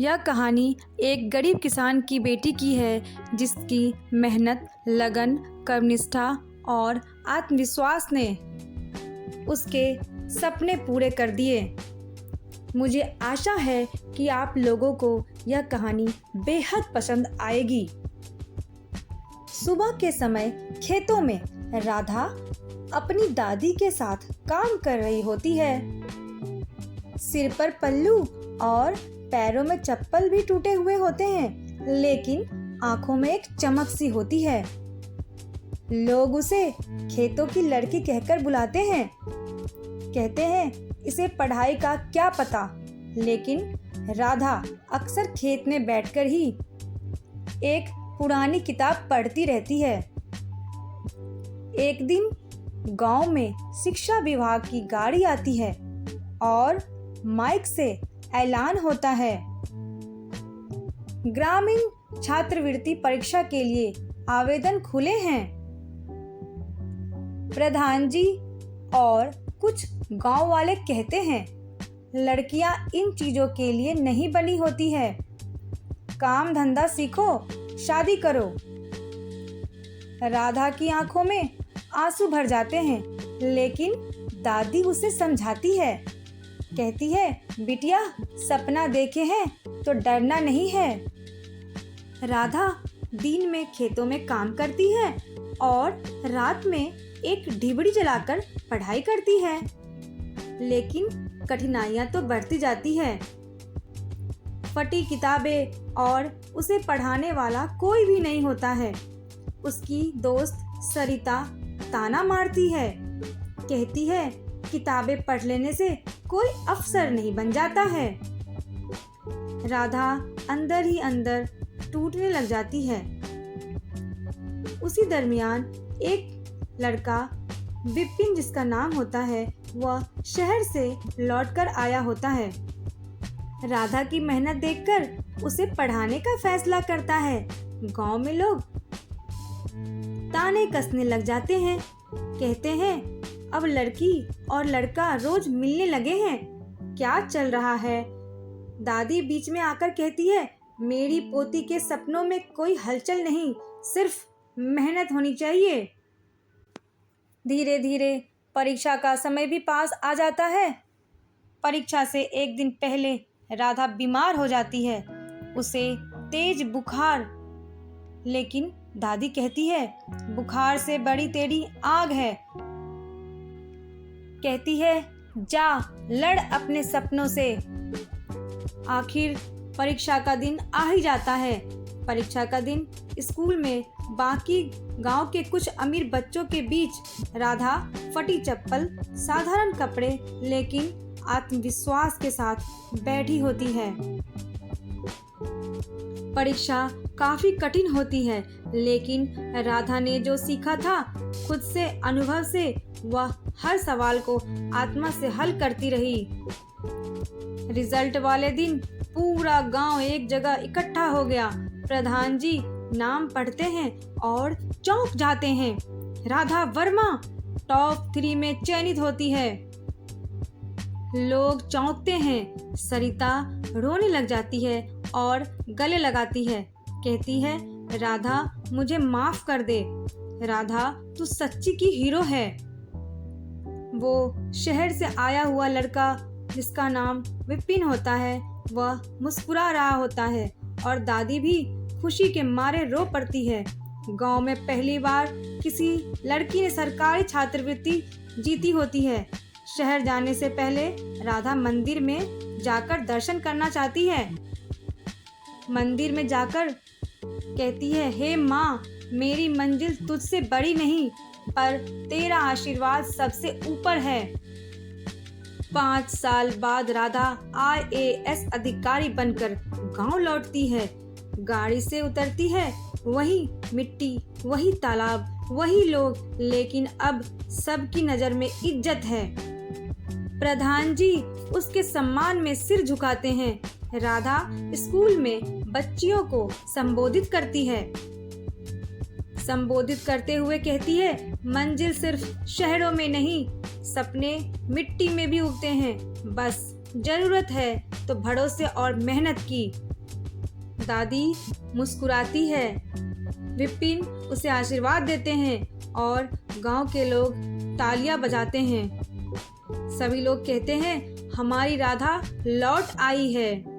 यह कहानी एक गरीब किसान की बेटी की है जिसकी मेहनत, लगन, कर्मनिष्ठा और आत्मविश्वास ने उसके सपने पूरे कर दिए। मुझे आशा है कि आप लोगों को यह कहानी बेहद पसंद आएगी। सुबह के समय खेतों में राधा अपनी दादी के साथ काम कर रही होती है। सिर पर पल्लू और पैरों में चप्पल भी टूटे हुए होते हैं, लेकिन आंखों में एक चमक सी होती है। लोग उसे खेतों की लड़की कहकर बुलाते हैं। कहते हैं इसे पढ़ाई का क्या पता, लेकिन राधा अक्सर खेत में बैठकर ही एक पुरानी किताब पढ़ती रहती है। एक दिन गांव में शिक्षा विभाग की गाड़ी आती है और माइक से ऐलान होता है, ग्रामीण छात्रवृत्ति परीक्षा के लिए आवेदन खुले हैं। प्रधान जी और कुछ गांव वाले कहते हैं, लड़कियां इन चीजों के लिए नहीं बनी होती है, काम धंधा सीखो, शादी करो। राधा की आंखों में आंसू भर जाते हैं, लेकिन दादी उसे समझाती है। कहती है, बिटिया सपना देखे हैं तो डरना नहीं है। राधा दिन में खेतों में काम करती है और रात में एक डिबरी जलाकर पढ़ाई करती है, लेकिन कठिनाइयां तो बढ़ती जाती है। फटी किताबें और उसे पढ़ाने वाला कोई भी नहीं होता है। उसकी दोस्त सरिता ताना मारती है। कहती है, किताबें पढ़ लेने से कोई अफसर नहीं बन जाता है। राधा अंदर ही अंदर टूटने लग जाती है। उसी दरमियान एक लड़का विपिन जिसका नाम होता है, वह शहर से लौटकर आया होता है। राधा की मेहनत देखकर उसे पढ़ाने का फैसला करता है। गांव में लोग ताने कसने लग जाते हैं। कहते हैं, अब लड़की और लड़का रोज मिलने लगे हैं, क्या चल रहा है। दादी बीच में आकर कहती है, मेरी पोती के सपनों में कोई हलचल नहीं, सिर्फ मेहनत होनी चाहिए। धीरे धीरे परीक्षा का समय भी पास आ जाता है। परीक्षा से एक दिन पहले राधा बीमार हो जाती है। उसे तेज बुखार, लेकिन दादी कहती है, बुखार से बड़ी तेरी आग है। कहती है, जा लड़ अपने सपनों से। आखिर परीक्षा का दिन आ ही जाता है। परीक्षा का दिन स्कूल में बाकी गांव के कुछ अमीर बच्चों के बीच राधा फटी चप्पल, साधारण कपड़े, लेकिन आत्मविश्वास के साथ बैठी होती है। परीक्षा काफी कठिन होती है, लेकिन राधा ने जो सीखा था खुद से, अनुभव से, वह हर सवाल को आत्मा से हल करती रही। रिजल्ट वाले दिन पूरा गांव एक जगह इकट्ठा हो गया। प्रधान जी नाम पढ़ते हैं और चौंक जाते हैं। राधा वर्मा टॉप 3 में चयनित होती है। लोग चौंकते हैं। सरिता रोने लग जाती है और गले लगाती है। कहती है, राधा मुझे माफ कर दे। राधा तू सच्ची की हीरो है। वो शहर से आया हुआ लड़का जिसका नाम विपिन होता है, वह मुस्कुरा रहा होता है और दादी भी खुशी के मारे रो पड़ती है। गांव में पहली बार किसी लड़की ने सरकारी छात्रवृत्ति जीती होती है। शहर जाने से पहले राधा मंदिर में जाकर दर्शन करना चाहती है। मंदिर में जाकर कहती है, हे माँ, मेरी मंजिल तुझसे बड़ी नहीं, पर तेरा आशीर्वाद सबसे ऊपर है। 5 साल बाद राधा IAS अधिकारी बनकर गांव लौटती है। गाड़ी से उतरती है, वही मिट्टी, वही तालाब, वही लोग, लेकिन अब सबकी नजर में इज्जत है। प्रधान जी उसके सम्मान में सिर झुकाते हैं। राधा स्कूल में बच्चियों को संबोधित करती है। संबोधित करते हुए कहती है, मंजिल सिर्फ शहरों में नहीं, सपने मिट्टी में भी उगते हैं, बस जरूरत है तो भरोसे और मेहनत की। दादी मुस्कुराती है। विपिन उसे आशीर्वाद देते हैं और गांव के लोग तालियां बजाते हैं। सभी लोग कहते हैं हमारी राधा लौट आई है।